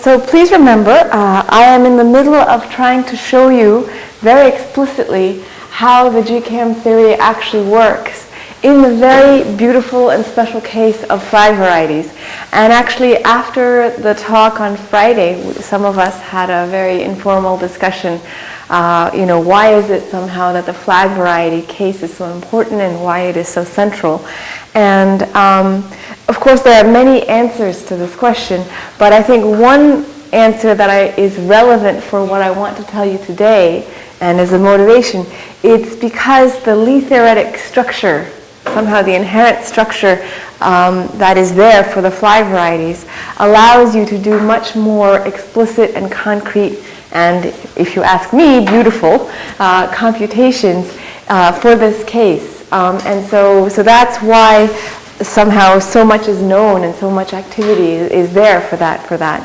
So please remember, I am in the middle of trying to show you very explicitly how the GKM theory actually works in the very beautiful and special case of flag varieties. And actually, after the talk on Friday, some of us had a very informal discussion. Why is it somehow that the flag variety case is so important and why it is so central? And of course, there are many answers to this question, but I think one answer that is relevant for what I want to tell you today, and as a motivation, it's because the Lie theoretic structure, somehow the inherent structure that is there for the flag varieties, allows you to do much more explicit and concrete, and if you ask me, beautiful computations for this case. And so that's why somehow so much is known and so much activity is there for that.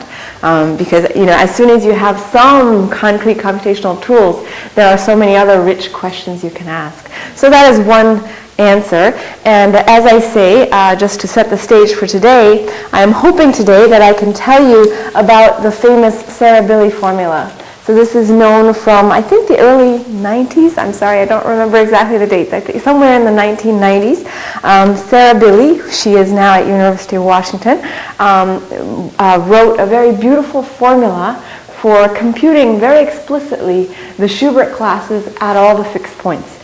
Because as soon as you have some concrete computational tools, there are so many other rich questions you can ask. So that is one answer. And as I say, just to set the stage for today, I am hoping today that I can tell you about the famous Sarah-Billy formula. So this is known from, I think, the early 90s. I'm sorry, I don't remember exactly the date. I think somewhere in the 1990s. Sarah-Billy, she is now at University of Washington, wrote a very beautiful formula for computing very explicitly the Schubert classes at all the fixed points.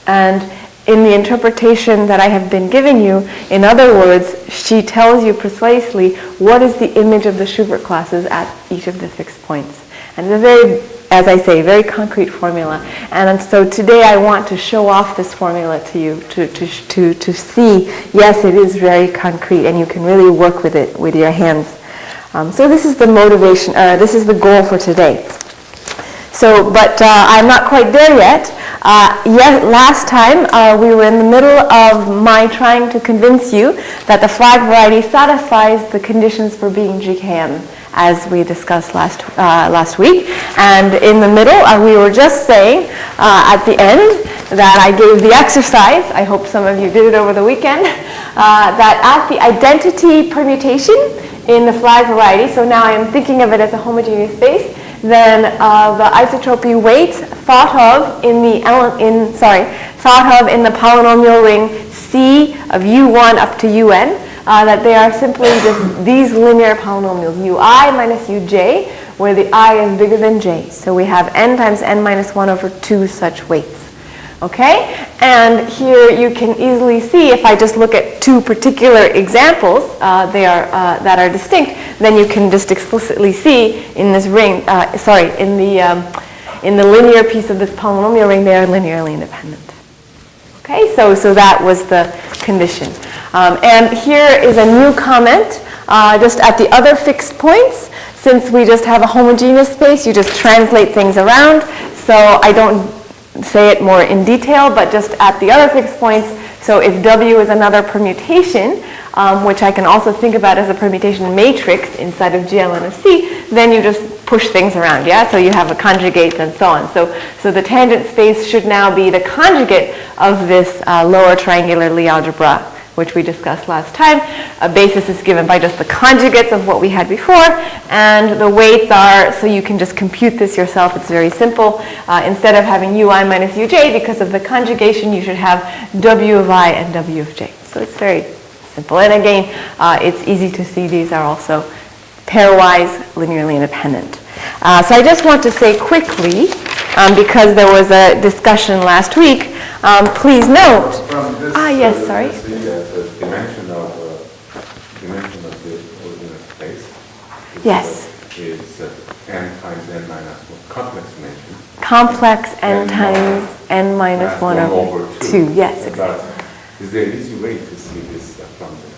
And in the interpretation that I have been giving you, in other words, she tells you precisely what is the image of the Schubert classes at each of the fixed points. And it's a very, as I say, very concrete formula. And so today I want to show off this formula to you to see, yes, it is very concrete and you can really work with it with your hands. So this is the motivation, this is the goal for today. So, but I'm not quite there yet. Last time we were in the middle of my trying to convince you that the flag variety satisfies the conditions for being GKM, as we discussed last week. And in the middle, we were just saying at the end that I gave the exercise, I hope some of you did it over the weekend, that at the identity permutation in the flag variety, so now I am thinking of it as a homogeneous space, then the isotropy weights thought of in the polynomial ring C of U1 up to UN, that they are simply just these linear polynomials, ui minus uj, where the I is bigger than j. So we have n times n minus 1 over 2 such weights. Okay? And here you can easily see, if I just look at two particular examples that are distinct, then you can just explicitly see in this ring, in the linear piece of this polynomial ring, they are linearly independent. Okay? So that was the condition. And here is a new comment, just at the other fixed points. Since we just have a homogeneous space, you just translate things around. So I don't say it more in detail, but just at the other fixed points. So if W is another permutation, which I can also think about as a permutation matrix inside of GLN of C, then you just push things around, yeah? So you have a conjugate and so on. So the tangent space should now be the conjugate of this lower triangular Lie algebra, which we discussed last time. A basis is given by just the conjugates of what we had before, and the weights are, so you can just compute this yourself, it's very simple. Instead of having ui minus uj, because of the conjugation, you should have w of I and w of j. So it's very simple. And again, it's easy to see these are also pairwise linearly independent. So I just want to say quickly, because there was a discussion last week, please note. Yes, sorry. The dimension of the original space. Yes. Is n times n minus 1 complex dimension. Complex n times n minus 1 over 2. Yes, exactly. Is there an easy way to see this from the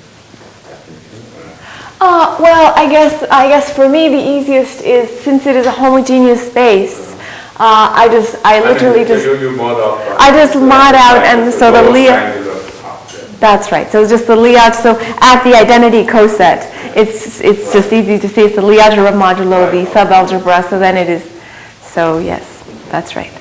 definition? Well, I guess for me the easiest is, since it is a homogeneous space, I literally just mod out, and so the Lie. That's right. So it's just the Lie. So at the identity coset, it's just easy to see. It's the Lie algebra modulo the subalgebra. So then it is. So yes, that's right.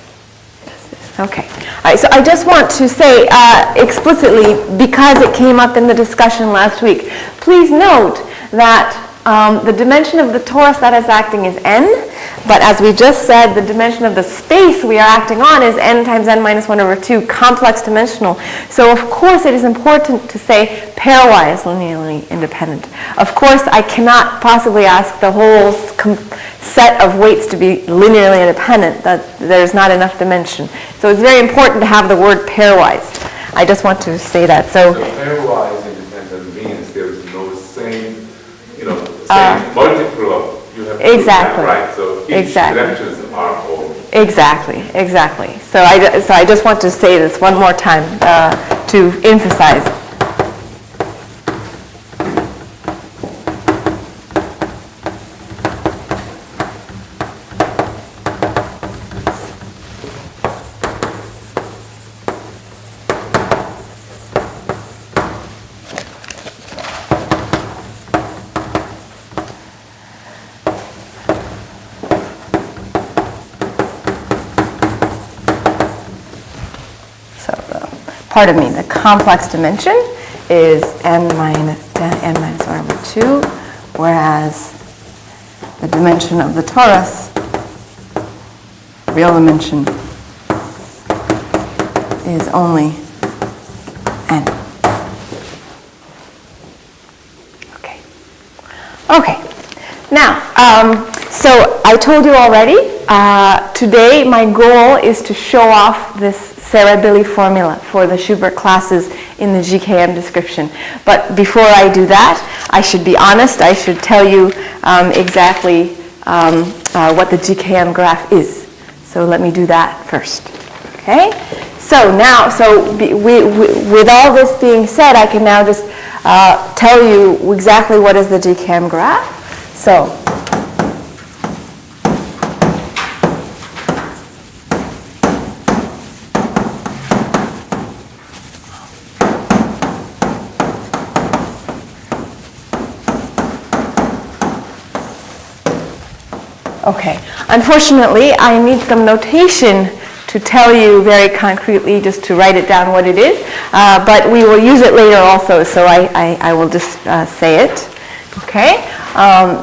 Okay. All right. So I just want to say explicitly, because it came up in the discussion last week, please note that the dimension of the torus that is acting is n, but as we just said, the dimension of the space we are acting on is n times n minus 1 over 2, complex dimensional. So of course it is important to say pairwise linearly independent. Of course I cannot possibly ask the whole set of weights to be linearly independent, that there's not enough dimension. So it's very important to have the word pairwise. I just want to say that. So pairwise independent means there is no same, same multiple of, you have to exactly. do that, right? So each directions are all. Exactly. So I just want to say this one more time to emphasize. Pardon me, the complex dimension is n minus 1 over 2, whereas the dimension of the torus, real dimension, is only n. Okay. Now, so I told you already, today my goal is to show off this Serra-Billy formula for the Schubert classes in the GKM description. But before I do that, I should be honest. I should tell you exactly what the GKM graph is. So let me do that first. Okay? So now, with all this being said, I can now just tell you exactly what is the GKM graph. So okay, unfortunately, I need some notation to tell you very concretely, just to write it down what it is, but we will use it later also, so I will just say it. Okay,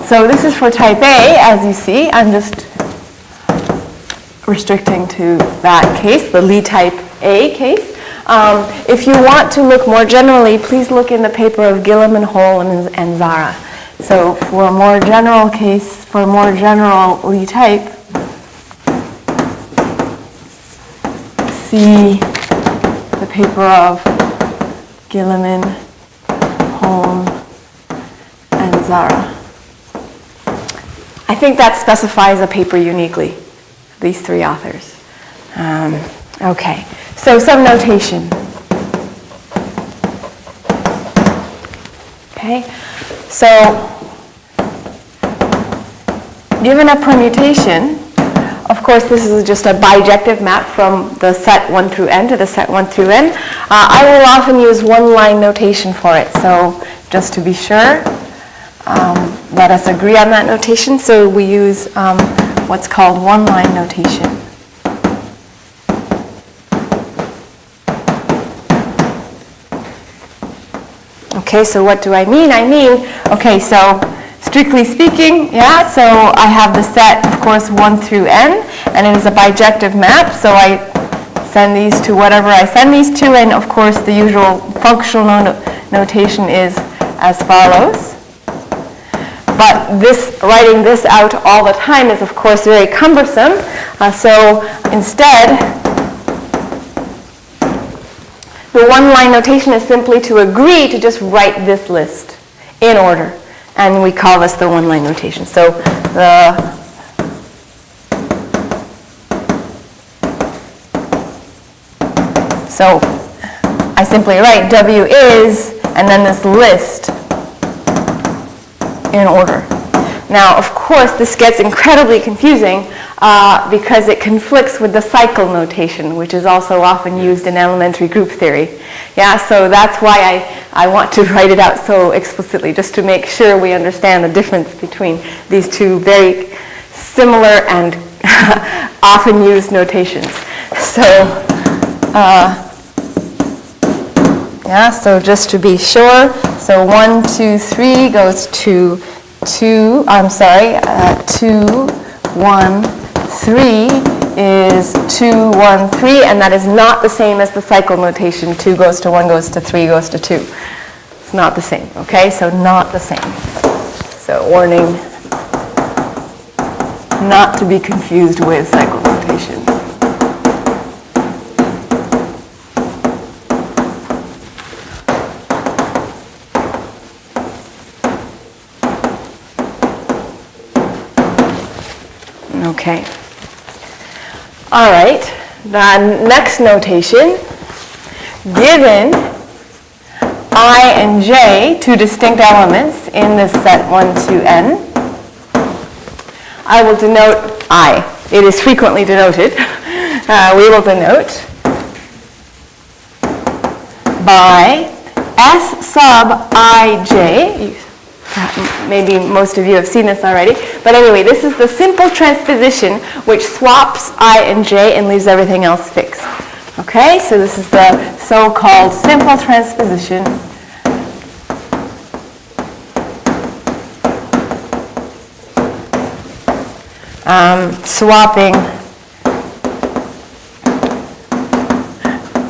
so this is for type A, as you see. I'm just restricting to that case, the Lie type A case. If you want to look more generally, please look in the paper of Gillam and Hole and Zara. So for a more general case, for a more general Lie type, see the paper of Gilliman, Holm, and Zara. I think that specifies a paper uniquely, these three authors. Okay, so some notation. Okay, so given a permutation, of course this is just a bijective map from the set 1 through n to the set 1 through n. I will often use one-line notation for it, so just to be sure, let us agree on that notation. So we use what's called one-line notation. Okay, so what do I mean? Okay, so strictly speaking, yeah, so I have the set, of course, 1 through n, and it is a bijective map, so I send these to whatever I send these to, and of course the usual functional notation is as follows. But writing this out all the time is, of course, very cumbersome, so instead, the one-line notation is simply to agree to just write this list in order. And we call this the one-line notation. So I simply write W is, and then this list in order. Now, of course, this gets incredibly confusing because it conflicts with the cycle notation, which is also often used in elementary group theory. Yeah, so that's why I want to write it out so explicitly, just to make sure we understand the difference between these two very similar and often used notations. So, yeah, so just to be sure, so 1, 2, 3 goes to 2, 2, 1, 3 is 2, 1, 3, and that is not the same as the cycle notation. 2 goes to 1 goes to 3 goes to 2. It's not the same, okay? So not the same. So warning, not to be confused with cycle notation. Okay. All right. The next notation, given I and j, two distinct elements in this set 1 to n, I will denote I. It is frequently denoted. We will denote by S sub ij. Maybe most of you have seen this already. But anyway, this is the simple transposition which swaps I and j and leaves everything else fixed. Okay, so this is the so-called simple transposition. Swapping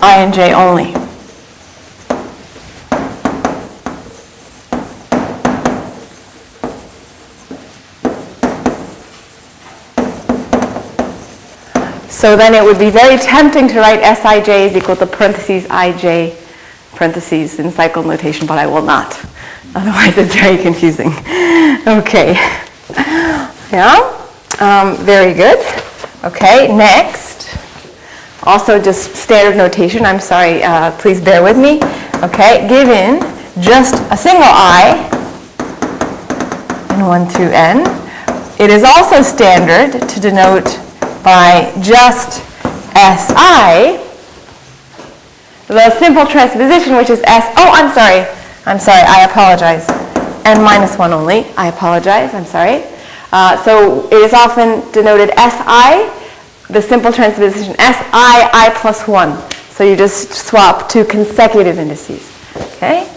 I and j only. So then it would be very tempting to write Sij is equal to parentheses ij parentheses in cycle notation, but I will not. Otherwise it's very confusing. Okay. Yeah? Very good. Okay, next. Also just standard notation. I'm sorry, please bear with me. Okay, given just a single I in 1 through n, it is also standard to denote by just Si, the simple transposition, which is S, oh, I'm sorry, I apologize, n minus 1 only, I apologize, I'm sorry. So it is often denoted Si, the simple transposition, Si, I plus 1. So you just swap two consecutive indices, okay?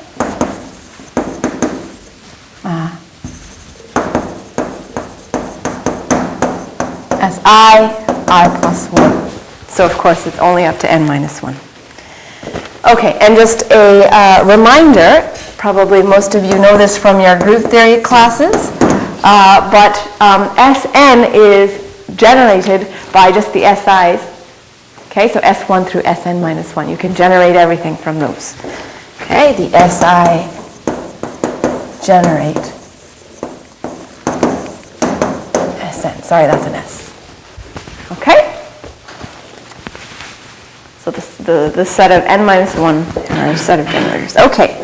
I plus 1. So of course it's only up to n minus 1. Okay, and just a reminder, probably most of you know this from your group theory classes, but Sn is generated by just the SIs. Okay, so S1 through Sn minus 1. You can generate everything from those. Okay, the Si generate Sn. Sorry, that's an S. Okay? So the set of n minus 1 are a set of generators. Okay.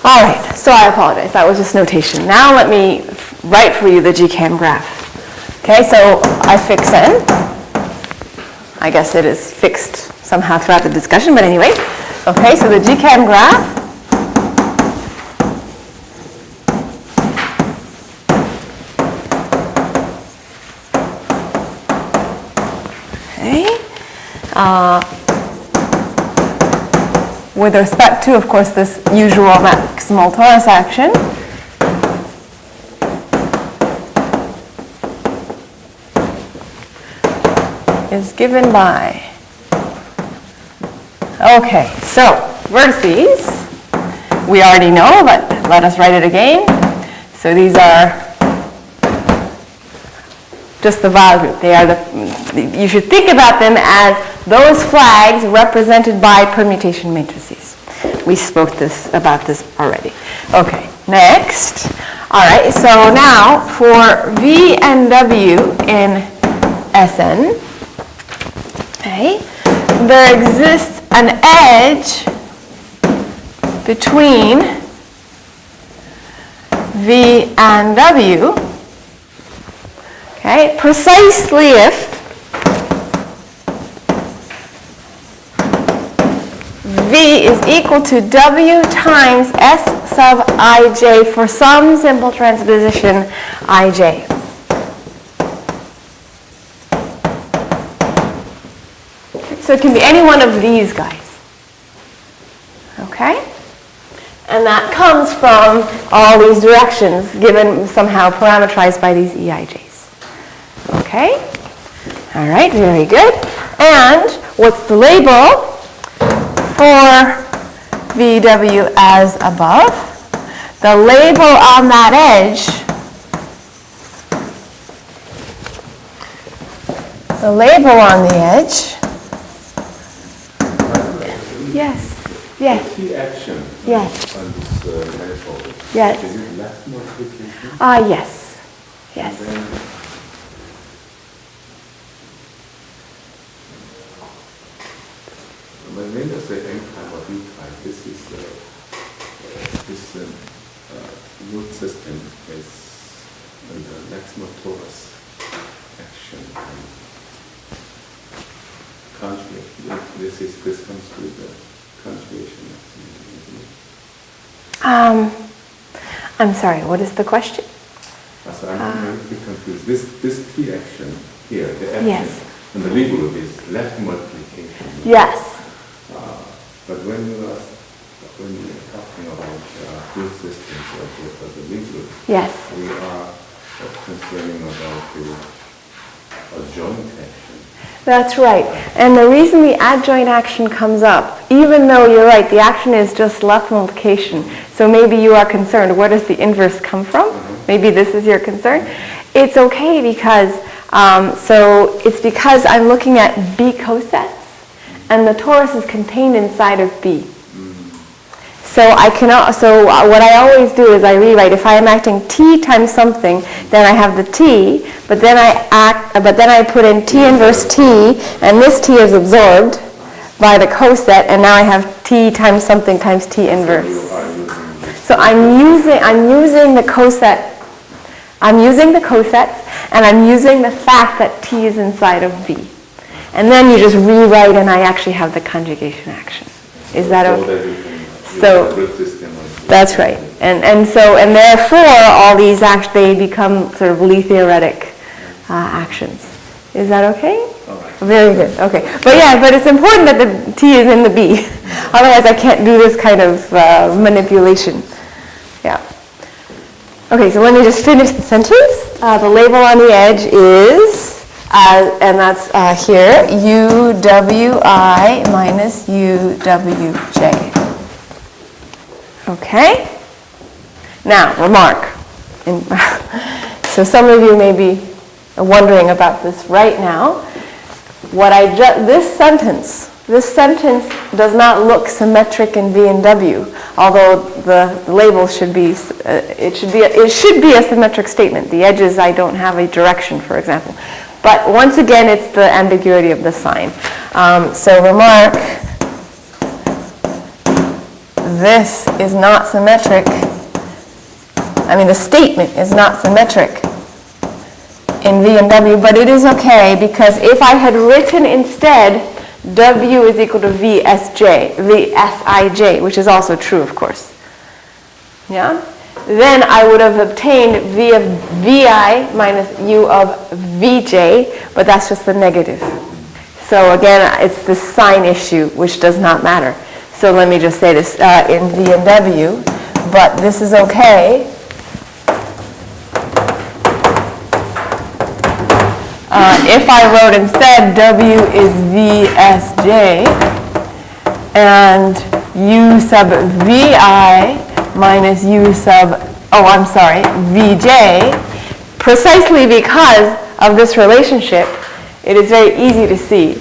All right. So I apologize. That was just notation. Now let me write for you the GKM graph. Okay, so I fix n. I guess it is fixed somehow throughout the discussion, but anyway. Okay, so the GKM graph with respect to, of course, this usual maximal torus action, is given by, okay, so vertices, we already know, but let us write it again. So these are just the vowel group. They are you should think about them as those flags represented by permutation matrices. We spoke about this already. Okay, next. All right, so now for V and W in Sn, okay, there exists an edge between V and W, okay, precisely if V is equal to W times S sub ij for some simple transposition ij. So it can be any one of these guys. Okay? And that comes from all these directions given somehow parameterized by these EIJs. Okay? All right, very good. And what's the label for VW as above? The label on that edge, the label on the edge, Yes. yes, The key action yes, on this manifold. yes. Is it left multiplication? Yes, yes. And then when you say n type or b type, this is this root system is the maximum torus action and conjugate. This comes with the conjugation maximum, isn't it? I'm sorry, what is the question? So I'm a bit confused. This T action here, the action, Yes. and the legal is left multiplication. Yes. But when you're talking about root systems or the legal, Yes. we are concerning about the adjoint action. That's right. And the reason the adjoint action comes up, even though you're right, the action is just left multiplication, so maybe you are concerned, where does the inverse come from? Maybe this is your concern. It's okay because, so it's because I'm looking at B cosets, and the torus is contained inside of B. So so what I always do is I rewrite, if I am acting T times something, then I have the T, but then I put in T inverse T, and this T is absorbed by the coset, and now I have T times something times T inverse. So I'm using the coset, and I'm using the fact that T is inside of B. And then you just rewrite, and I actually have the conjugation action. Is that okay? So that's right, and therefore all these they become sort of Lie theoretic actions. Is that okay? Very good. Okay, but it's important that the T is in the B. Otherwise, I can't do this kind of manipulation. Yeah. Okay, so let me just finish the sentence. The label on the edge is, and that's here, UWI minus UWJ. Okay? Now, remark. So some of you may be wondering about this right now. This sentence does not look symmetric in V and W, although the label should be, it should be a symmetric statement. The edges, I don't have a direction, for example. But once again, it's the ambiguity of the sign. So remark, this is not symmetric. I mean, the statement is not symmetric in V and W, but it is okay because if I had written instead W is equal to VSij, which is also true, of course. Yeah? Then I would have obtained V of Vi minus U of Vj, but that's just the negative. So again, it's the sign issue, which does not matter. So let me just say this in V and W, but this is okay. If I wrote instead W is Vsj and U sub Vi minus U sub, Vj, precisely because of this relationship, it is very easy to see.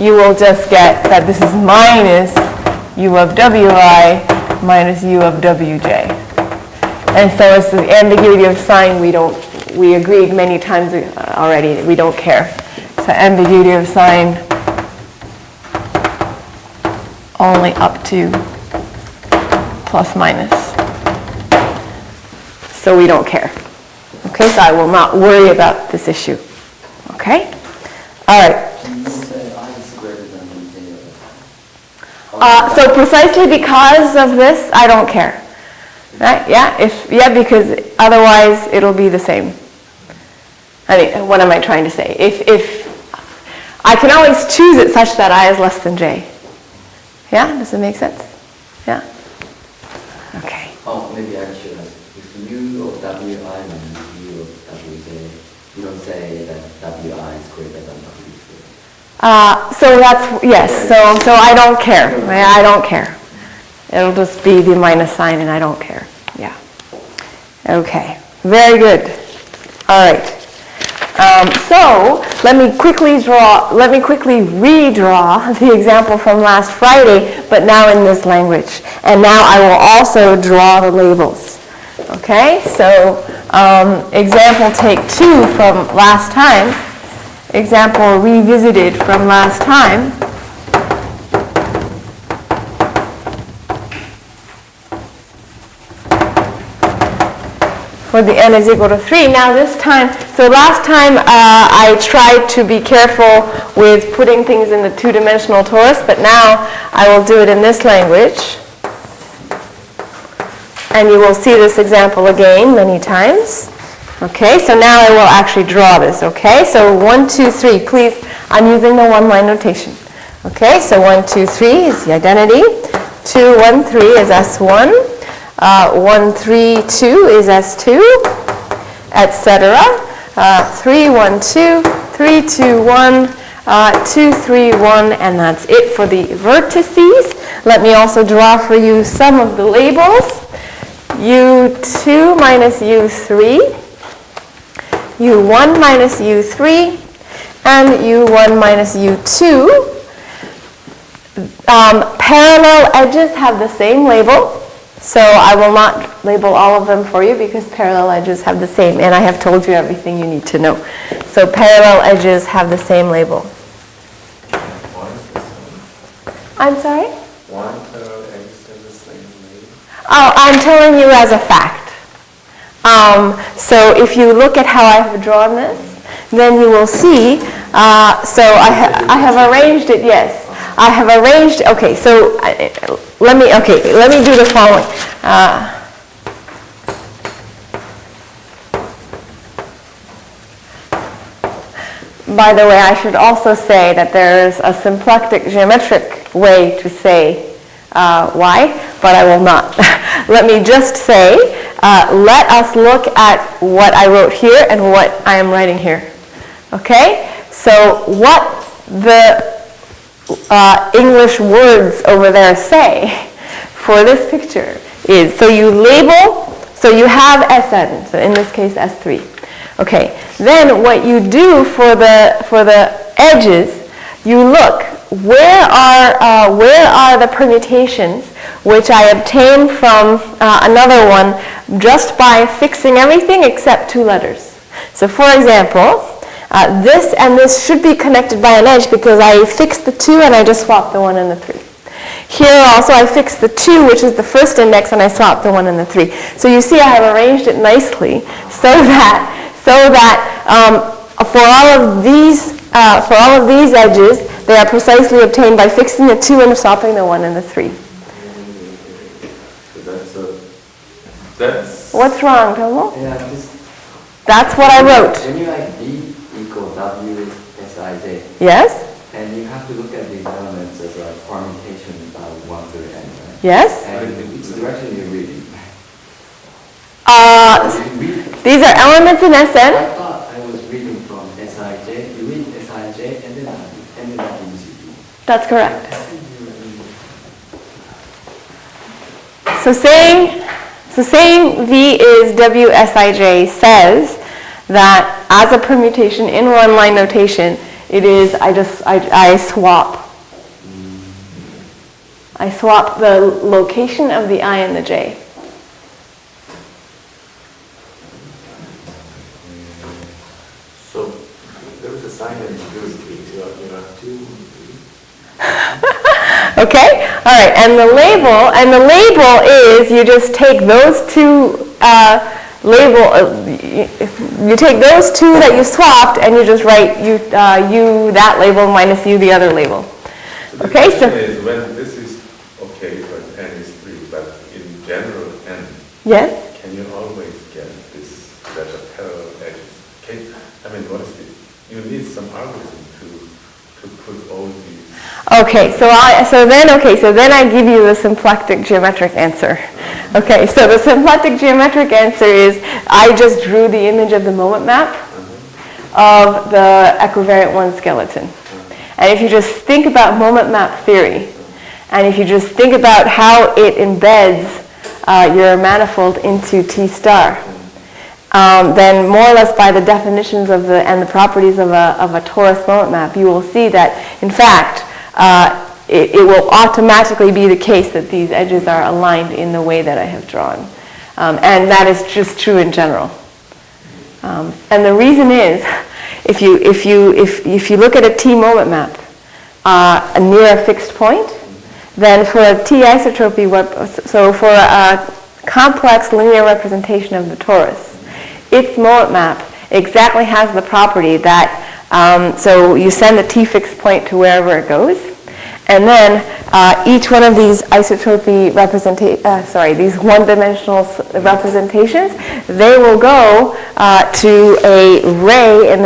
You will just get that this is minus U of Wi minus U of Wj. And so it's the ambiguity of sign we agreed many times already, we don't care. So ambiguity of sign only up to plus minus. So we don't care. Okay, so I will not worry about this issue. Okay? All right. So precisely because of this, I don't care. Right? Yeah, because otherwise it'll be the same. I mean, what am I trying to say? If I can always choose it such that I is less than j. Yeah, does it make sense? Yeah? Okay. You don't say that WI is greater than W3. So that's, yes, so I don't care. I don't care. It'll just be the minus sign and I don't care. Yeah. Okay, very good. All right. So let me quickly redraw the example from last Friday, but now in this language. And now I will also draw the labels. Okay, so example take 2 from last time. Example revisited from last time. For the n is equal to 3. Now this time, so last time I tried to be careful with putting things in the 2-dimensional torus, but now I will do it in this language. And you will see this example again many times. Okay, so now I will actually draw this, okay? So 1, 2, 3, please, I'm using the 1-line notation. Okay, so 1, 2, 3 is the identity. 2, 1, 3 is S1. 1, 3, 2 is S2, etc. 3, 1, 2, 3, 2, 1, 2, 3, 1, and that's it for the vertices. Let me also draw for you some of the labels. U2 minus U3, U1 minus U3, and U1 minus U2. Parallel edges have the same label, so I will not label all of them for you because parallel edges have the same, and I have told you everything you need to know. So parallel edges have the same label. I'm sorry? Why parallel edges have the same label? Oh, I'm telling you as a fact. So if you look at how I have drawn this, then you will see, so I have arranged it, yes. I have arranged, okay, so let me do the following. By the way, I should also say that there's a symplectic geometric way to say why, but I will not. Let me just say, let us look at what I wrote here and what I am writing here. Okay? So what the English words over there say for this picture is, so you label, so you have Sn, so in this case S3. Okay, then what you do for the edges, you look, where are the permutations which I obtained from another one just by fixing everything except 2 letters. So for example, this and this should be connected by an edge because I fixed the 2 and I just swapped the 1 and the 3. Here also I fixed the 2, which is the first index, and I swapped the 1 and the 3. So you see I have arranged it nicely so that for all of these edges, they are precisely obtained by fixing the 2 and swapping the 1 and the 3. So that's What's wrong, Tomo? Yeah, That's what I wrote. when you like B equal W Sij, Yes? and you have to look at these elements as a permutation about 1 through n, right? Yes? And which direction you're reading? These are elements in I Sn. thought I was reading from Sij. You read Sij and then WCD. That's correct. So saying V is WSIJ says that as a permutation in 1-line notation, it is, I swap the location of the I and the J. so there was a sign that you have 2. Okay, all right, and the label is you just take those 2 you take those 2 that you swapped and you just write you that label minus you the other label. So okay, so is when this is okay, but n is 3, but in general n, yes. can you always get this that a parallel edges? What is it? You need some algorithm to put all these. Okay, so then I give you the symplectic geometric answer. Okay, so the symplectic geometric answer is I just drew the image of the moment map, of the equivariant 1 skeleton. And if you just think about moment map theory, and if you just think about how it embeds your manifold into T star, then more or less by the definitions of and the properties of a torus moment map, you will see that, in fact, it will automatically be the case that these edges are aligned in the way that I have drawn. And that is just true in general. And the reason is, if you look at a T moment map near a fixed point, then for a T isotropy, so for a complex linear representation of the torus, its moment map exactly has the property that, so you send the T fixed point to wherever it goes, and then each one of these isotropy these one-dimensional representations, they will go to a ray in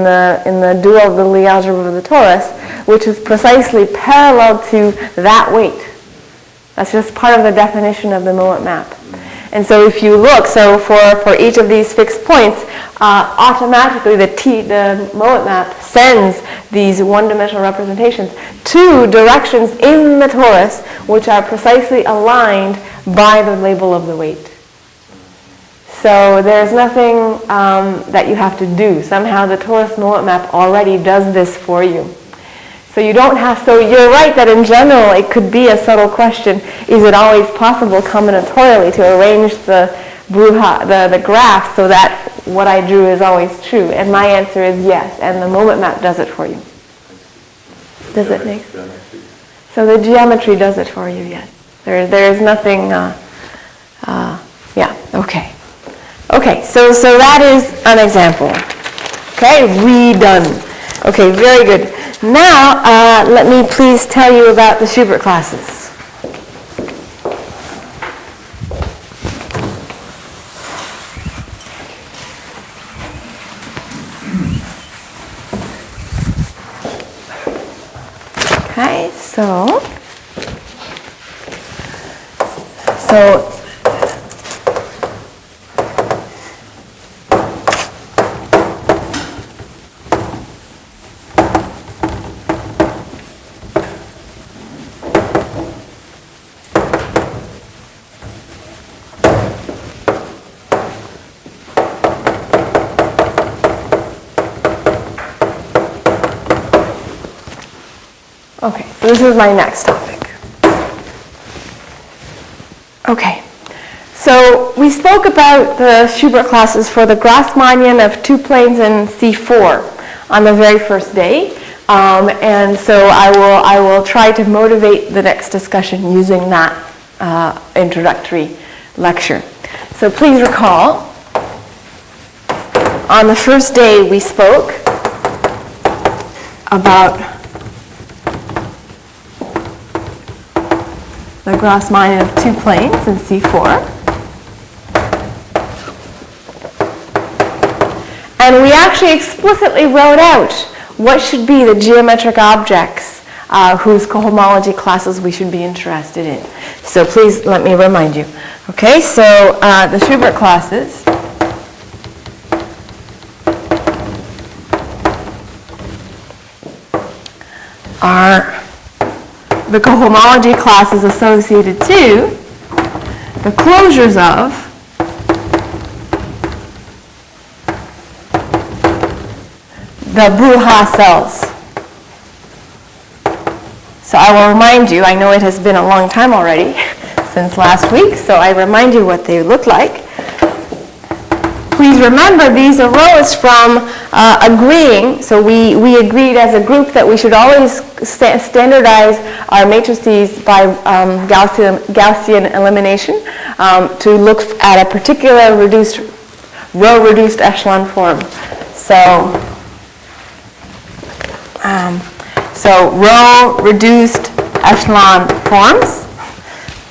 the dual of the Lie algebra of the torus, which is precisely parallel to that weight. That's just part of the definition of the moment map. And so if you look, so for each of these fixed points, automatically the moment map sends these one-dimensional representations to directions in the torus which are precisely aligned by the label of the weight. So there's nothing that you have to do. Somehow the torus moment map already does this for you. So you don't have, so you're right that in general it could be a subtle question, is it always possible combinatorially to arrange the graph so that what I drew is always true? And my answer is yes, and the moment map does it for you. Does it make sense? So the geometry does it for you, yes. There is nothing, yeah, okay. Okay, so that is an example. Okay, redone. Okay, very good. Now, let me please tell you about the Schubert classes. Okay, so okay, so this is my next topic. Okay, so we spoke about the Schubert classes for the Grassmannian of two planes in C4 on the very first day, and so I will try to motivate the next discussion using that introductory lecture. So please recall, on the first day we spoke about the Grassmannian of two planes in C4. And we actually explicitly wrote out what should be the geometric objects whose cohomology classes we should be interested in. So please let me remind you. Okay, so the Schubert classes are the cohomology classes associated to the closures of the Bruja cells. So I will remind you, I know it has been a long time already since last week, so I remind you what they look like. Please remember these arose from agreeing, so we agreed as a group that we should always standardize our matrices by Gaussian elimination to look at a particular row-reduced echelon form. So row-reduced echelon forms,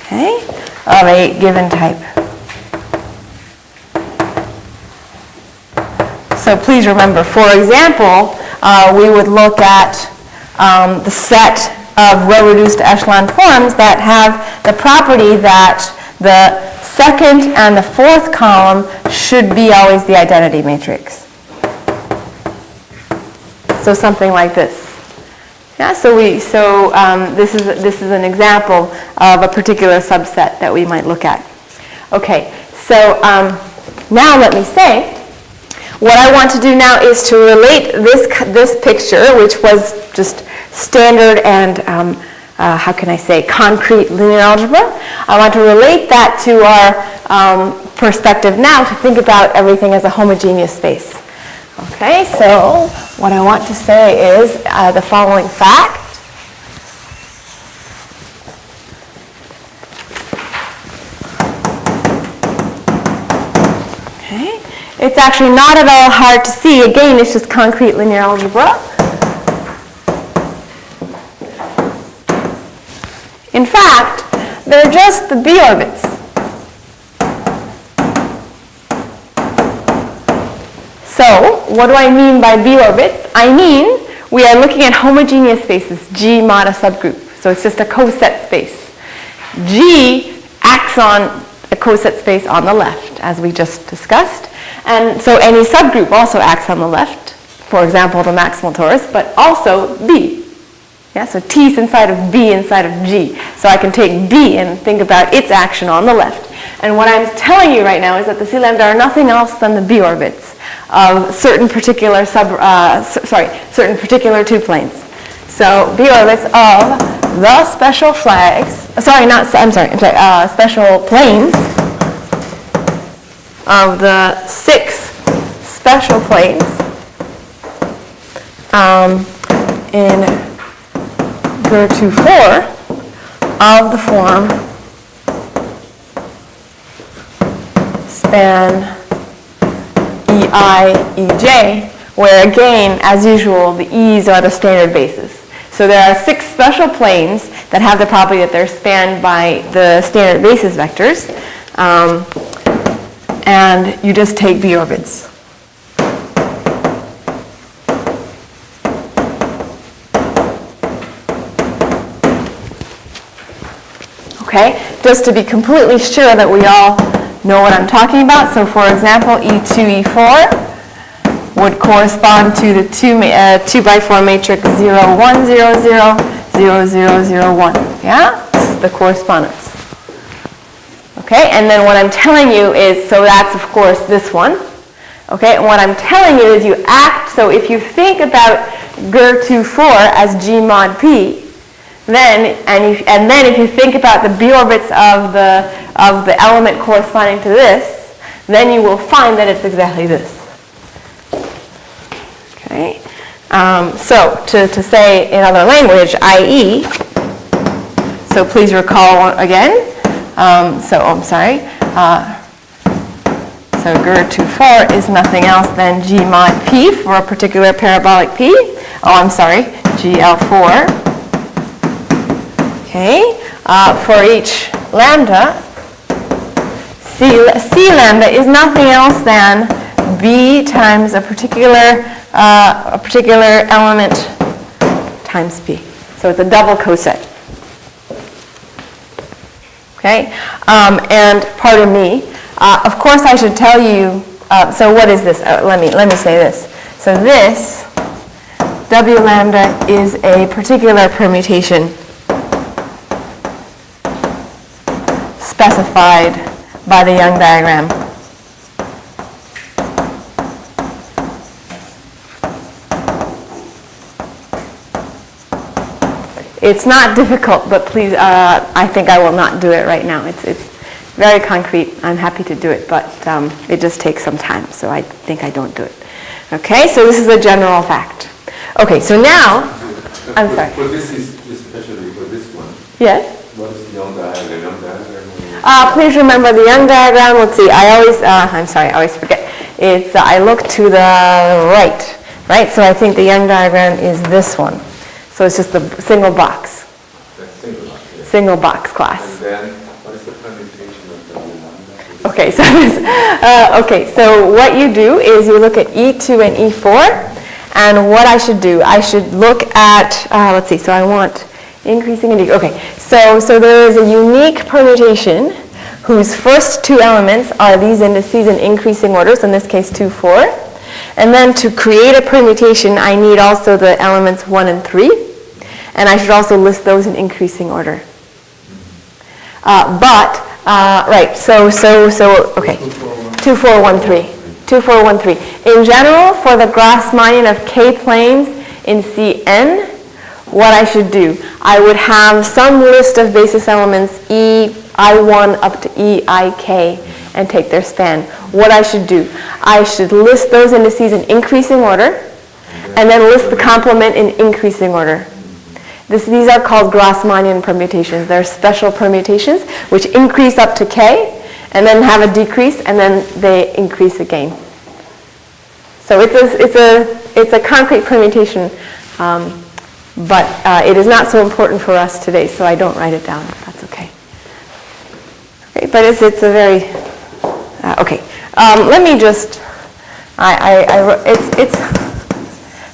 okay, of a given type. So please remember, for example, we would look at the set of row-reduced echelon forms that have the property that the second and the fourth column should be always the identity matrix. So something like this. Yeah, so this is an example of a particular subset that we might look at. Okay, so now let me say, what I want to do now is to relate this picture, which was just standard and how can I say, concrete linear algebra. I want to relate that to our perspective now to think about everything as a homogeneous space. Okay, so what I want to say is the following fact. Okay, it's actually not at all hard to see. Again, it's just concrete linear algebra. In fact, they're just the B orbits. So, what do I mean by B orbits? I mean, we are looking at homogeneous spaces, G mod a subgroup. So it's just a coset space. G acts on a coset space on the left, as we just discussed. And so any subgroup also acts on the left, for example, the maximal torus, but also B. Yeah, so T is inside of B inside of G. So I can take B and think about its action on the left. And what I'm telling you right now is that the C lambda are nothing else than the B orbits of certain particular certain particular two planes. So B orbits of the special flags. Special planes of the 6 special planes in GER24 of the form span EI, EJ, where again, as usual, the E's are the standard basis. So there are 6 special planes that have the property that they're spanned by the standard basis vectors, and you just take B orbits. Okay, just to be completely sure that we all know what I'm talking about. So for example, E2, E4 would correspond to the 2 by 4 matrix 0, 1, 0, 0, 0, 0, 0, 1. Yeah, this is the correspondence. Okay, and then what I'm telling you is, so that's of course this one. Okay, and what I'm telling you is you act, so if you think about GER24 as G mod P, then if you think about the B orbits of the element corresponding to this, then you will find that it's exactly this. Okay, so to say in other language, i.e., so please recall again. So GER24 is nothing else than G mod P for a particular parabolic P. GL4. Okay, for each lambda, C lambda is nothing else than B times a particular element times P. So it's a double coset. Okay, and pardon me. Of course, I should tell you. So what is this? Let me say this. So this W lambda is a particular permutation specified by the Young diagram. It's not difficult, but please, I think I will not do it right now. It's very concrete. I'm happy to do it, but it just takes some time, so I think I don't do it. Okay, so this is a general fact. Okay, so now, I'm sorry. For this is especially for this one. Yes? What is the Young diagram? Please remember the Young diagram. Let's see. I always forget. It's I look to the right? So I think the Young diagram is this one. So it's just the single box. That's single box. Yeah. Single box class. And then what is the permutation of the lambda? Okay, so what you do is you look at E2 and E4, and what I should do, I should look at let's see. So I want increasing and decreasing. Okay, so there is a unique permutation whose first 2 elements are these indices in increasing order, so in this case 2, 4. And then to create a permutation, I need also the elements 1 and 3. And I should also list those in increasing order. Right, so, okay. 2413. 2413. In general, for the Grassmannian of k-planes in Cn, what I should do, I would have some list of basis elements I1 up to EIK and take their span. What I should do, I should list those indices in increasing order and then list the complement in increasing order. These are called Grassmannian permutations. They're special permutations which increase up to k and then have a decrease and then they increase again. So it's a concrete permutation, but it is not so important for us today, so I don't write it down. That's okay. Okay, but it's a very okay. Let me just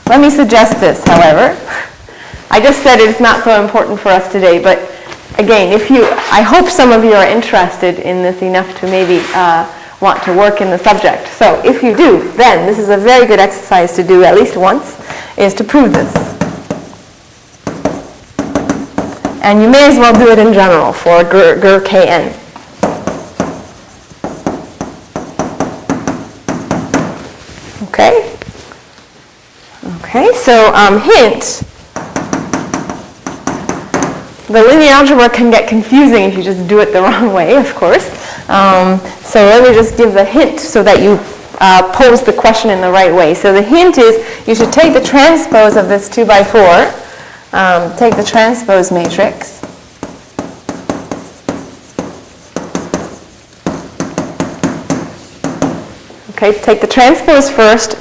let me suggest this. However, I just said it's not so important for us today, but again, I hope some of you are interested in this enough to maybe want to work in the subject. So if you do, then this is a very good exercise to do at least once, is to prove this. And you may as well do it in general for GKN. Okay? Okay, so hint. The linear algebra can get confusing if you just do it the wrong way, of course. So let me just give the hint so that you pose the question in the right way. So the hint is you should take the transpose of this 2 by 4, take the transpose matrix, okay, take the transpose first,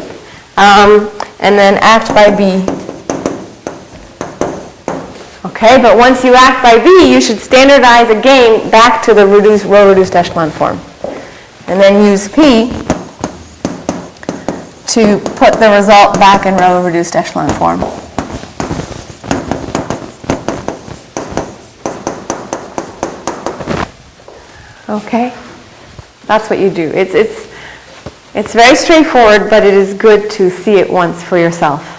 and then act by B. Okay, but once you act by B, you should standardize again back to the row-reduced echelon form. And then use P to put the result back in row-reduced echelon form. Okay, that's what you do. It's very straightforward, but it is good to see it once for yourself.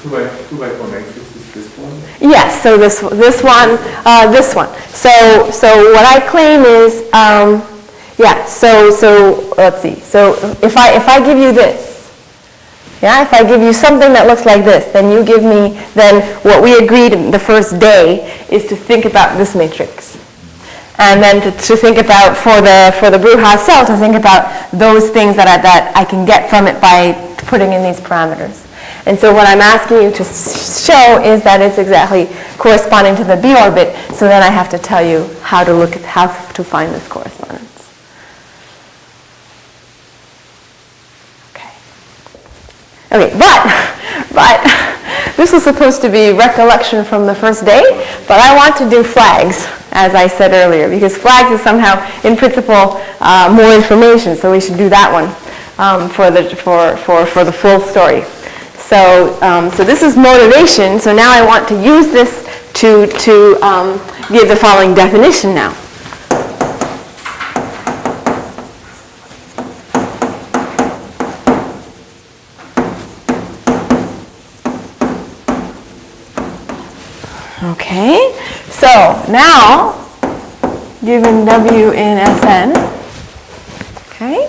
2 by 4 matrix is this one? Yes, so this one. So what I claim is, yeah, so let's see. So if I give you this, yeah, if I give you something that looks like this, then you give me, then what we agreed the first day is to think about this matrix. And then to think about, for the Brujas cell, to think about those things that I can get from it by putting in these parameters. And so what I'm asking you to show is that it's exactly corresponding to the B orbit, so then I have to tell you how to find this correspondence. Okay, but this was supposed to be recollection from the first day, but I want to do flags, as I said earlier, because flags is somehow, in principle, more information, so we should do that one for the full story. So this is motivation. So now I want to use this to give the following definition now. Okay, so now, given W in Sn, okay,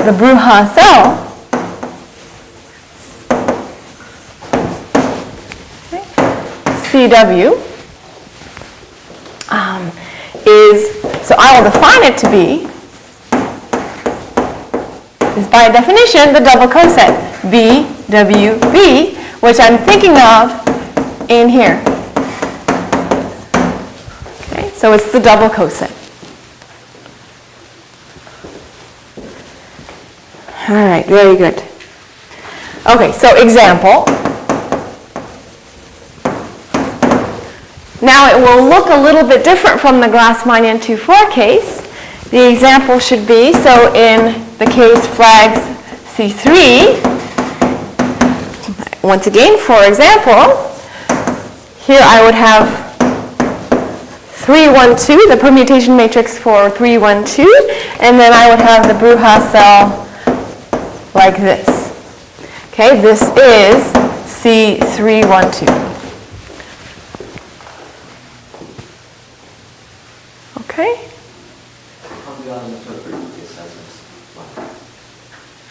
the Brujas cell, okay, CW, is, so I will define it to be, is by definition the double coset, BWB, which I'm thinking of in here. Okay, so it's the double coset. All right, very good. Okay, so example. Now it will look a little bit different from the Grassmannian 2,4 case. The example should be, so in the case flags C3, once again, for example, here I would have 3, 1, 2, the permutation matrix for 3, 1, 2, and then I would have the Bruja cell like this. Okay, this is C3, 1, 2. Okay?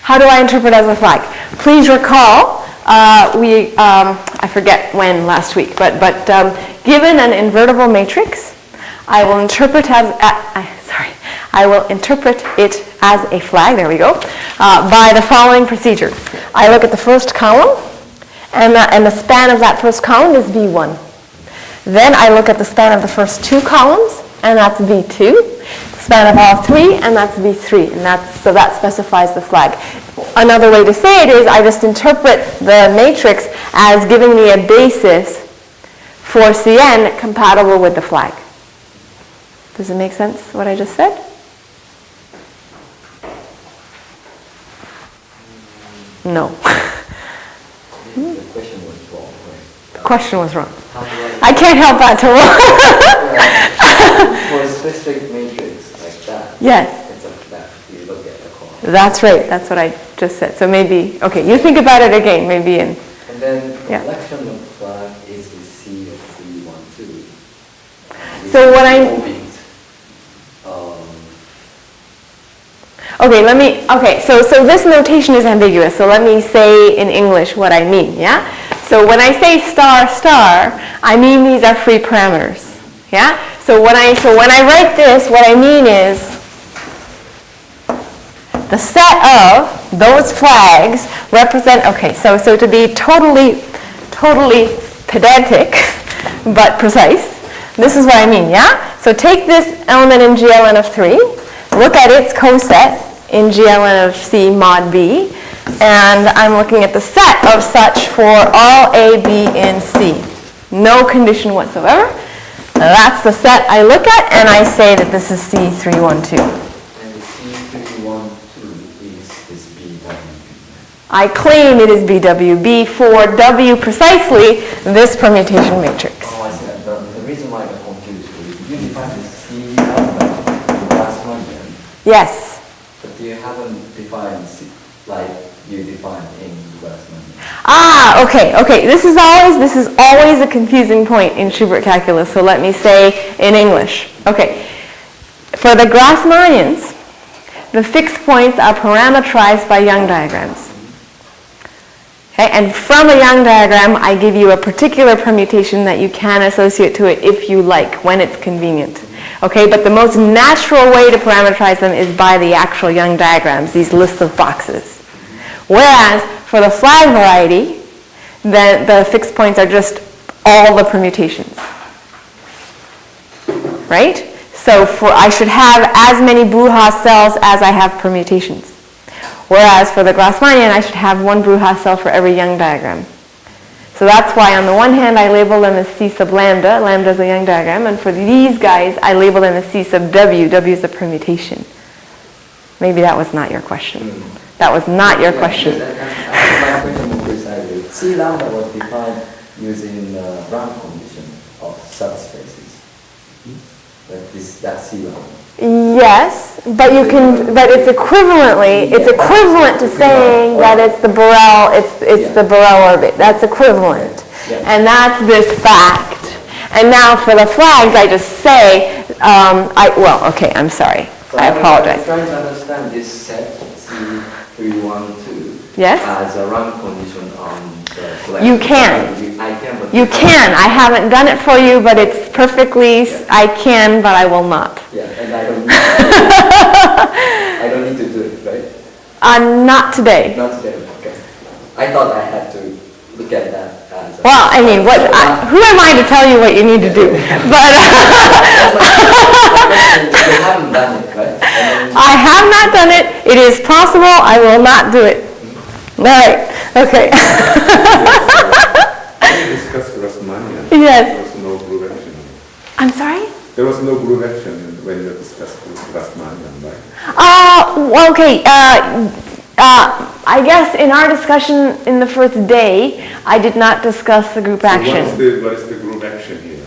How do I interpret as a flag? Please recall, I forget when last week, but given an invertible matrix, I will interpret it as a flag, there we go, by the following procedure. I look at the first column, and the span of that first column is V1. Then I look at the span of the first 2 columns, and that's V2. Span of all 3, and that's V3, and so that specifies the flag. Another way to say it is I just interpret the matrix as giving me a basis for Cn compatible with the flag. Does it make sense what I just said? No. The question was wrong, right? The question was wrong. I can't help that to For a specific matrix like that, yes. it's a flag. You look at the column. That's right. That's what I just said. So maybe, okay, you think about it again, maybe in. And then the yeah. collection of flag is the C of 3, 1, 2. So what okay, so this notation is ambiguous, so let me say in English what I mean, yeah? So when I say star, star, I mean these are free parameters, yeah? So when I write this, what I mean is the set of those flags represent, okay, so to be totally pedantic, but precise, this is what I mean, yeah? So take this element in GLN of 3, look at its coset in GLN of C mod B, and I'm looking at the set of such for all A, B, and C. No condition whatsoever. That's the set I look at, and I say that this is C312. And the C312 is this BW. I claim it is BWB for W precisely this permutation matrix. Oh, I see. The reason why I'm confused is you define the C element in Grassmannian. Yes. But you haven't defined C like you define in Grassmannian. Ah, okay. This is always a confusing point in Schubert calculus, so let me say in English. Okay. For the Grassmannians, the fixed points are parameterized by Young diagrams. Okay, and from a Young diagram, I give you a particular permutation that you can associate to it if you like, when it's convenient. Okay, but the most natural way to parameterize them is by the actual Young diagrams, these lists of boxes. Whereas for the flag variety, the fixed points are just all the permutations. Right? So I should have as many Bruja cells as I have permutations. Whereas for the Grassmannian, I should have one Bruja cell for every Young diagram. So that's why on the one hand I label them as C sub lambda, lambda is a Young diagram, and for these guys I label them as C sub W, W is a permutation. Maybe that was not your question. That was not your question. My question more precisely. C lambda was defined using the rank condition of subspaces. That's C lambda. Yes, but it's equivalent to saying that it's the Borel, it's the Borel orbit. That's equivalent. And that's this fact. And now for the flags, I just say, I'm sorry. So I apologize. I'm trying to understand this set C312 yes? as a rank condition on the collection. You can. You can. I haven't done it for you, but it's perfectly, I can, but I will not. Yeah, and I don't need to do it, right? Not today. Not today, okay. I thought I had to look at that as well, I mean, who am I to tell you what you need to do? But you haven't done it, right? I have not done it. It is possible. I will not do it. All right. Okay. When you discussed Grassmannian, yes. there was no groove action. I'm sorry? There was no groove action when you discussed Grassmannian, right? Okay. I guess in our discussion in the first day, I did not discuss the group action. What is the groove action here?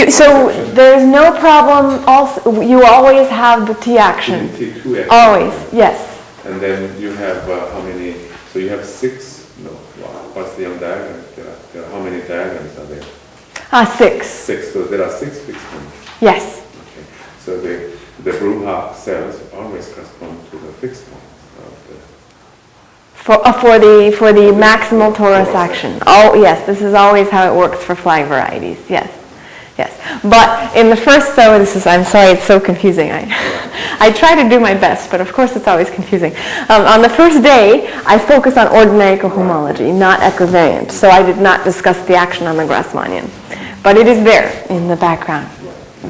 So there's no problem. Also, you always have the T action. T2 action. Always, yes. And then you have how many? So you have 6. No, what's the Young diagram? There are how many diagrams are there? 6. 6. So there are 6 fixed points. Yes. Okay. So the Bruja cells always correspond to the fixed points of the. For the maximal torus action. Oh yes, this is always how it works for flag varieties. Yes, yes. But in the first, I'm sorry, it's so confusing. I try to do my best, but of course it's always confusing. On the first day, I focus on ordinary cohomology, not equivariant. So I did not discuss the action on the Grassmannian, but it is there in the background.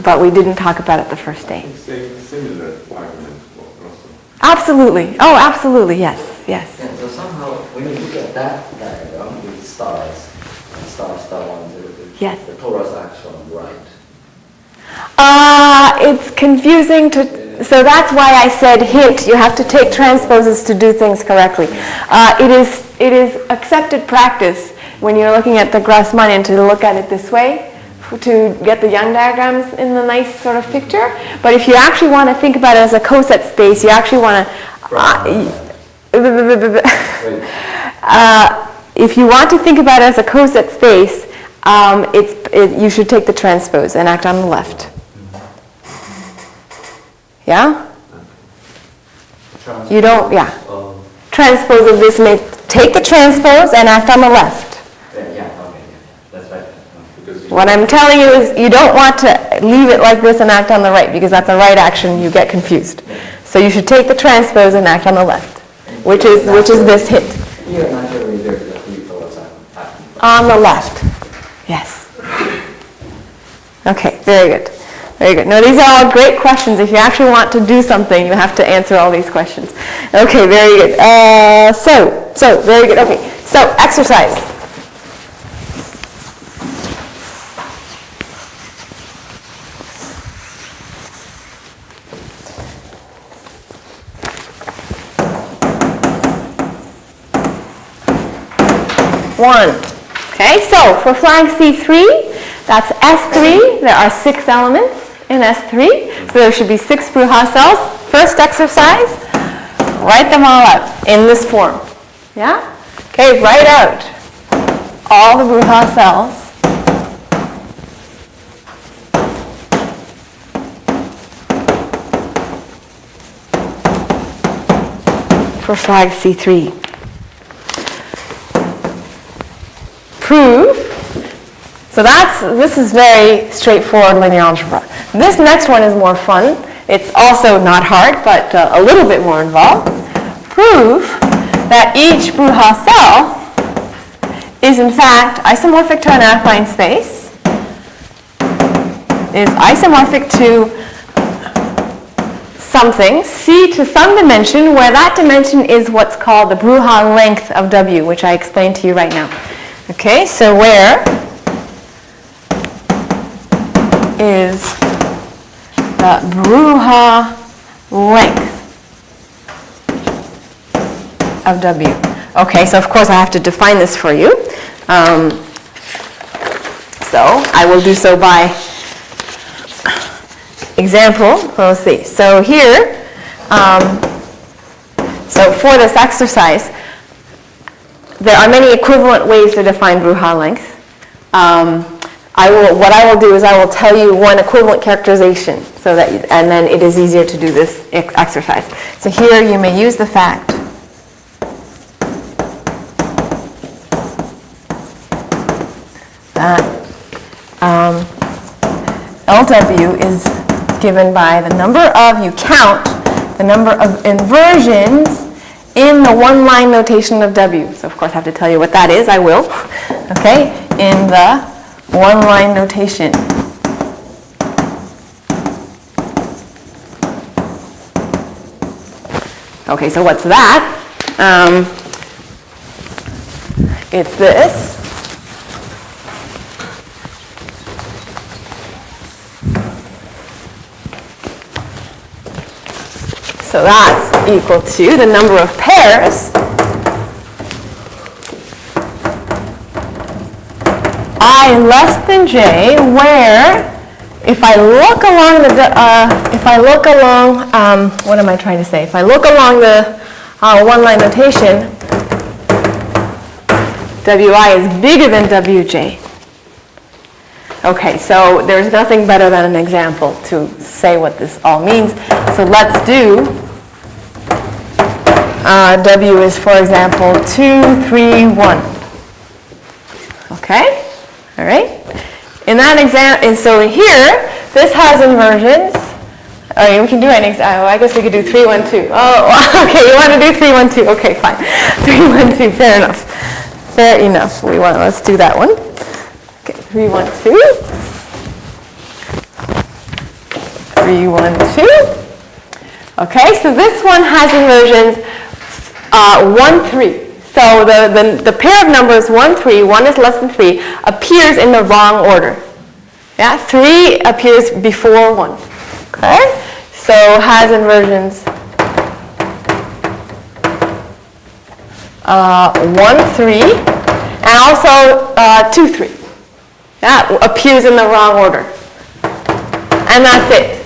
But we didn't talk about it the first day. Similar arguments also. Absolutely. Oh, absolutely. Yes. Yes. Yeah, so somehow when you look at that diagram with stars, star 1, 0, 2, Yes. the torus action, right? It's confusing so that's why I said hint. You have to take transposes to do things correctly. It is accepted practice when you're looking at the Grassmannian to look at it this way, to get the Young diagrams in the nice sort of picture. But if you actually want to think about it as a coset space, you actually want to. If you want to think about it as a coset space, you should take the transpose and act on the left. Yeah? You don't, yeah. Transpose of this may take the transpose and act on the left. That's right. What I'm telling you is you don't want to leave it like this and act on the right, because that's a right action, you get confused. So you should take the transpose and act on the left, which is this hint. Here, naturally, there's a few torus action. On the left. Yes. Okay, very good. Very good. No, these are all great questions. If you actually want to do something, you have to answer all these questions. Okay, very good. So very good. Okay, so exercise. One. Okay, so for flag C3, that's S3. There are 6 elements in S3, so there should be 6 Bruja cells. First exercise, write them all out in this form. Yeah? Okay, write out all the Bruja cells for flag C3. Prove. So this is very straightforward linear algebra. This next one is more fun. It's also not hard, but a little bit more involved. Prove that each Bruja cell is in fact isomorphic to an affine space, is isomorphic to something, C to some dimension, where that dimension is what's called the Bruja length of W, which I explained to you right now. Okay, so where is the Bruja length of W? Okay, so of course I have to define this for you. So I will do so by example. Let's see. So here, so for this exercise, there are many equivalent ways to define Bruja length. What I will do is I will tell you one equivalent characterization, so that, and then it is easier to do this exercise. So here you may use the fact that LW is given by the number of, you count the number of inversions in the one-line notation of W. So of course I have to tell you what that is. I will. Okay, in the one-line notation. Okay, so what's that? It's this. So that's equal to the number of pairs I less than j, where if I look along what am I trying to say? If I look along the one-line notation, Wi is bigger than Wj. Okay, so there's nothing better than an example to say what this all means. So let's do W is, for example, 2, 3, 1. Okay, all right. In that example, and so here, this has inversions. Oh, we can do an example. I guess we could do 3, 1, 2. Oh, okay, you want to do 3, 1, 2. Okay, fine. 3, 1, 2, fair enough. Fair enough. Let's do that one. Okay, 3, 1, 2. 3, 1, 2. Okay, so this one has inversions 1, 3. So the pair of numbers 1, 3, 1 is less than 3, appears in the wrong order. Yeah, 3 appears before 1. Okay, so has inversions 1, 3, and also 2, 3. That appears in the wrong order. And that's it.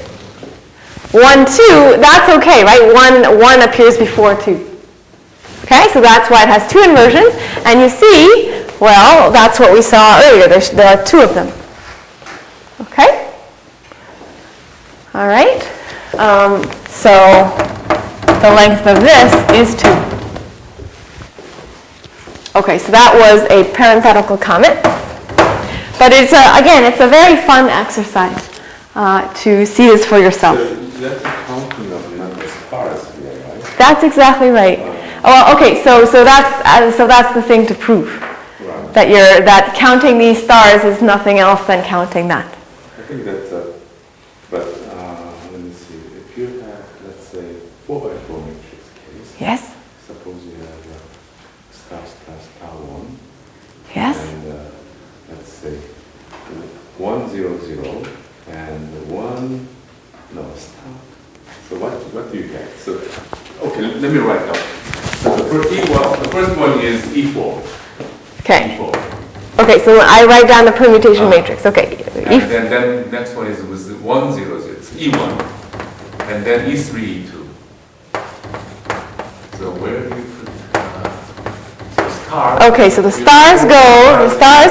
1, 2, that's okay, right? 1 appears before 2. Okay, so that's why it has 2 inversions. And you see, well, that's what we saw earlier. There are 2 of them. Okay? All right. So the length of this is 2. Okay, so that was a parenthetical comment. But it's again, it's a very fun exercise to see this for yourself. So that's a counting of number of stars here, right? That's exactly right. Oh, okay, so that's the thing to prove. Right. That counting these stars is nothing else than counting that. I think that's but let me see. If you have, let's say, 4 by 4 matrix case. Yes. Suppose you have star, star, star 1. Yes. And let's say 1, 0, 0, and 1, no, star. So what do you get? So, okay, let me write down. So the first one is E4. Okay. E4. Okay, so I write down the permutation matrix. Okay. And then next one is with 1, 0, 0. It's E1. And then E3, E2. So where do you put so stars? Okay, so the stars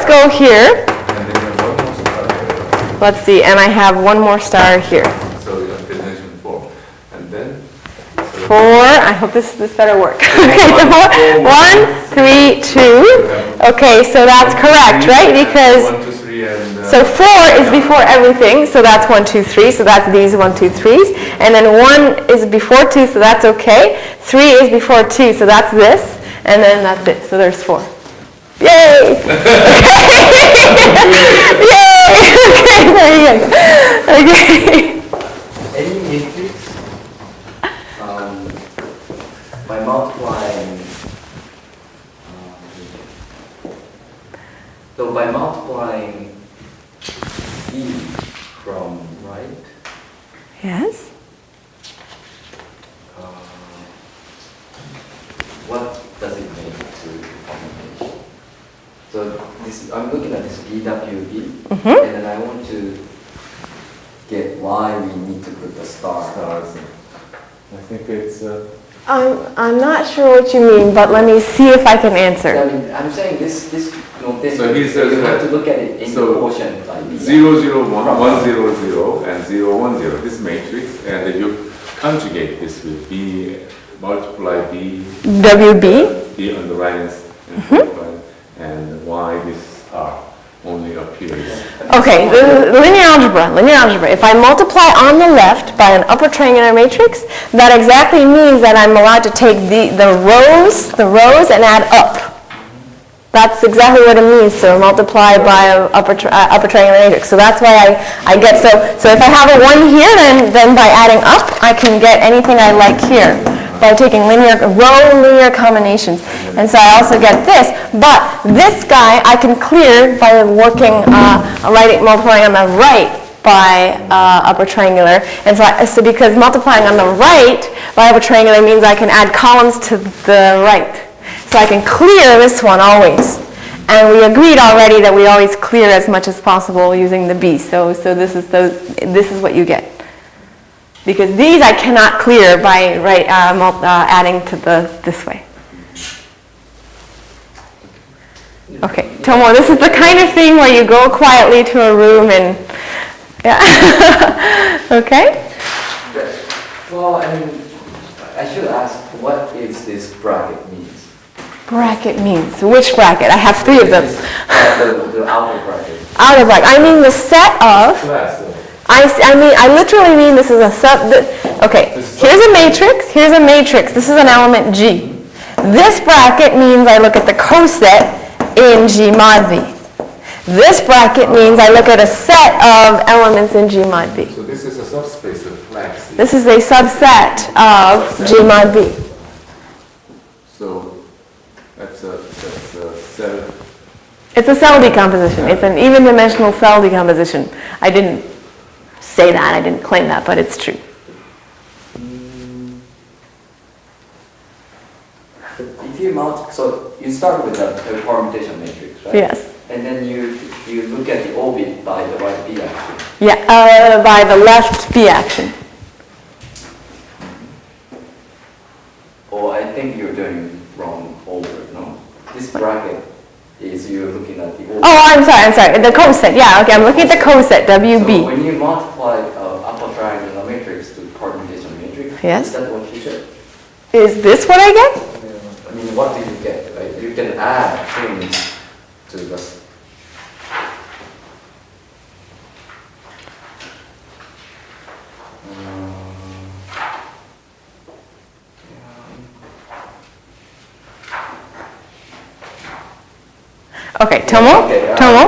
go here. And then you have one more star there. Let's see, and I have one more star here. So you have dimension 4. And then 4. I hope this better work. Okay, so 1, 3, 2. Okay, so that's correct, right? Because 1, 2, 3, and so 4 is before everything, so that's 1, 2, 3. So that's these 1, 2, 3s, and then 1 is before 2, so that's okay. 3 is before 2, so that's this, and then that's it. So there's 4. Yay! Yay! Okay, there you go. Okay. Any matrix by multiplying so by multiplying E from right, Yes. what does it mean to the combination? So this, I'm looking at this BWB, and then I want to get why we need to put the stars. I think it's I'm not sure what you mean, but let me see if I can answer. I mean, I'm saying this notation, So he says you have that- to look at it in so proportion. Like 0, 0, 1, 1, 0, 0, and 0, 1, 0. This matrix, and then you conjugate this with B, multiply B, WB. B on the right and Y this star only appears. Okay, the linear algebra. If I multiply on the left by an upper triangular matrix, that exactly means that I'm allowed to take the rows and add up. That's exactly what it means to multiply by an upper triangular matrix. So that's why I get, so if I have a 1 here, then by adding up, I can get anything I like here by taking linear combinations. And so I also get this, but this guy I can clear by working, multiplying on the right by upper triangular. And so because multiplying on the right by upper triangular means I can add columns to the right. So I can clear this one always. And we agreed already that we always clear as much as possible using the B. So this is what you get. Because these I cannot clear by adding to this way. Okay, Tomo, this is the kind of thing where you go quietly to a room and, yeah. Okay? Well, I should ask, what is this bracket means? Bracket means, which bracket? I have 3 of them. The outer bracket. Outer bracket. I mean the set of, I literally mean this is a sub, okay, here's a matrix, this is an element G. This bracket means I look at the coset in G mod V. This bracket means I look at a set of elements in G mod V. So this is a subspace of flex. This is a subset of G mod V. So that's a cell. It's a cell decomposition. It's an even dimensional cell decomposition. I didn't say that, I didn't claim that, but it's true. If you so you start with a permutation matrix, right? Yes. And then you look at the orbit by the right B action. Yeah, by the left B action. Oh, I think you're doing wrong order, no? This bracket is you're looking at the orbit. Oh, I'm sorry. The coset, yeah, okay, I'm looking at the coset, WB. So when you multiply upper triangular matrix to permutation matrix, yes. Is that what you get? Is this what I get? I mean, what do you get, right? You can add things to the... Okay, Tomo? Okay, Tomo?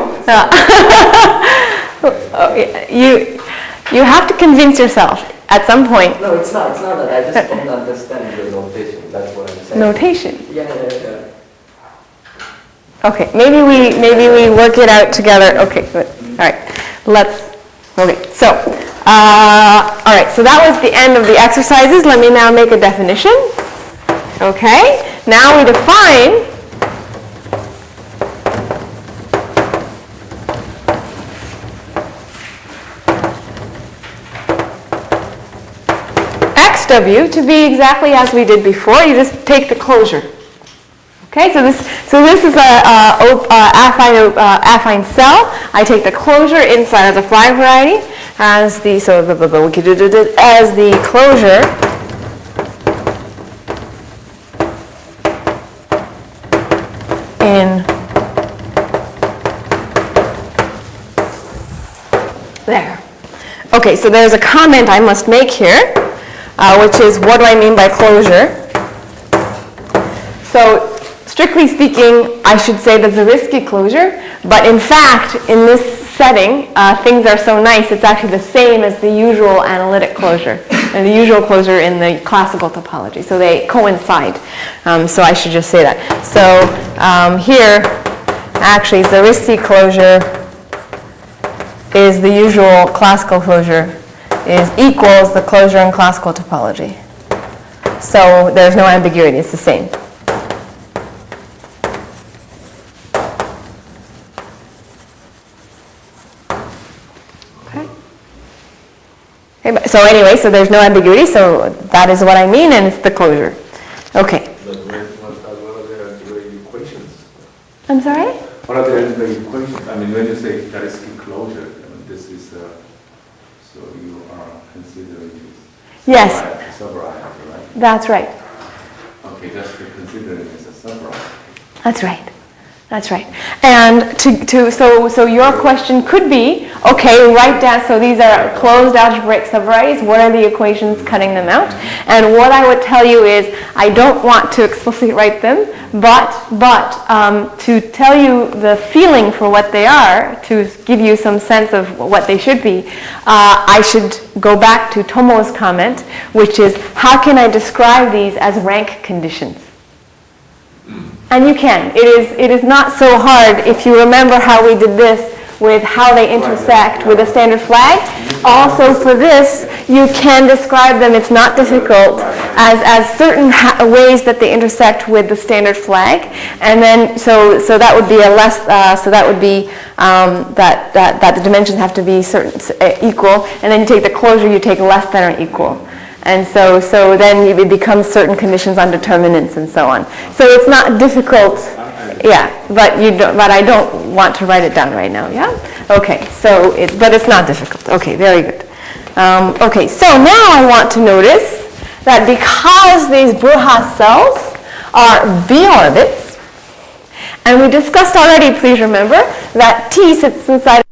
You have to convince yourself at some point. No, it's not that. I just don't understand the notation. That's what I'm saying. Notation? Yeah. Okay, maybe we work it out together. Okay, good. All right, so, all right, so that was the end of the exercises. Let me now make a definition. Okay, now we define XW to be exactly as we did before. You just take the closure. Okay, so this is a affine cell. I take the closure inside of the Fly variety as the closure in there. Okay, so there's a comment I must make here, which is, what do I mean by closure? So, strictly speaking, I should say the Zariski closure, but in fact, in this setting, things are so nice, it's actually the same as the usual analytic closure, and the usual closure in the classical topology. So they coincide. So I should just say that. So here, actually, Zariski closure is the usual classical closure, is equals the closure in classical topology. So there's no ambiguity, it's the same. Okay, so anyway, so there's no ambiguity, so that is what I mean, and it's the closure. Okay. But what are the equations? I'm sorry? What are the equations? I mean, when you say Zariski closure, I mean, this is, so you are considering this. Yes. Subriety, right? That's right. Okay, just considering it as a subriety. That's right. That's right. And so your question could be, okay, write down, so these are closed algebraic subvarieties, what are the equations cutting them out? And what I would tell you is, I don't want to explicitly write them, but to tell you the feeling for what they are, to give you some sense of what they should be, I should go back to Tomo's comment, which is, how can I describe these as rank conditions? And you can. It is not so hard if you remember how we did this with how they intersect with a standard flag. Also for this, you can describe them, it's not difficult, as certain ways that they intersect with the standard flag. And then, so that would be a less, so that would be that the dimensions have to be certain, equal. And then you take the closure, you take less than or equal. And so then it becomes certain conditions on determinants and so on. So it's not difficult, yeah, but I don't want to write it down right now, yeah? Okay, so but it's not difficult. Okay, very good. Okay, so now I want to notice that because these Bruja cells are B orbits, and we discussed already, please remember, that T sits inside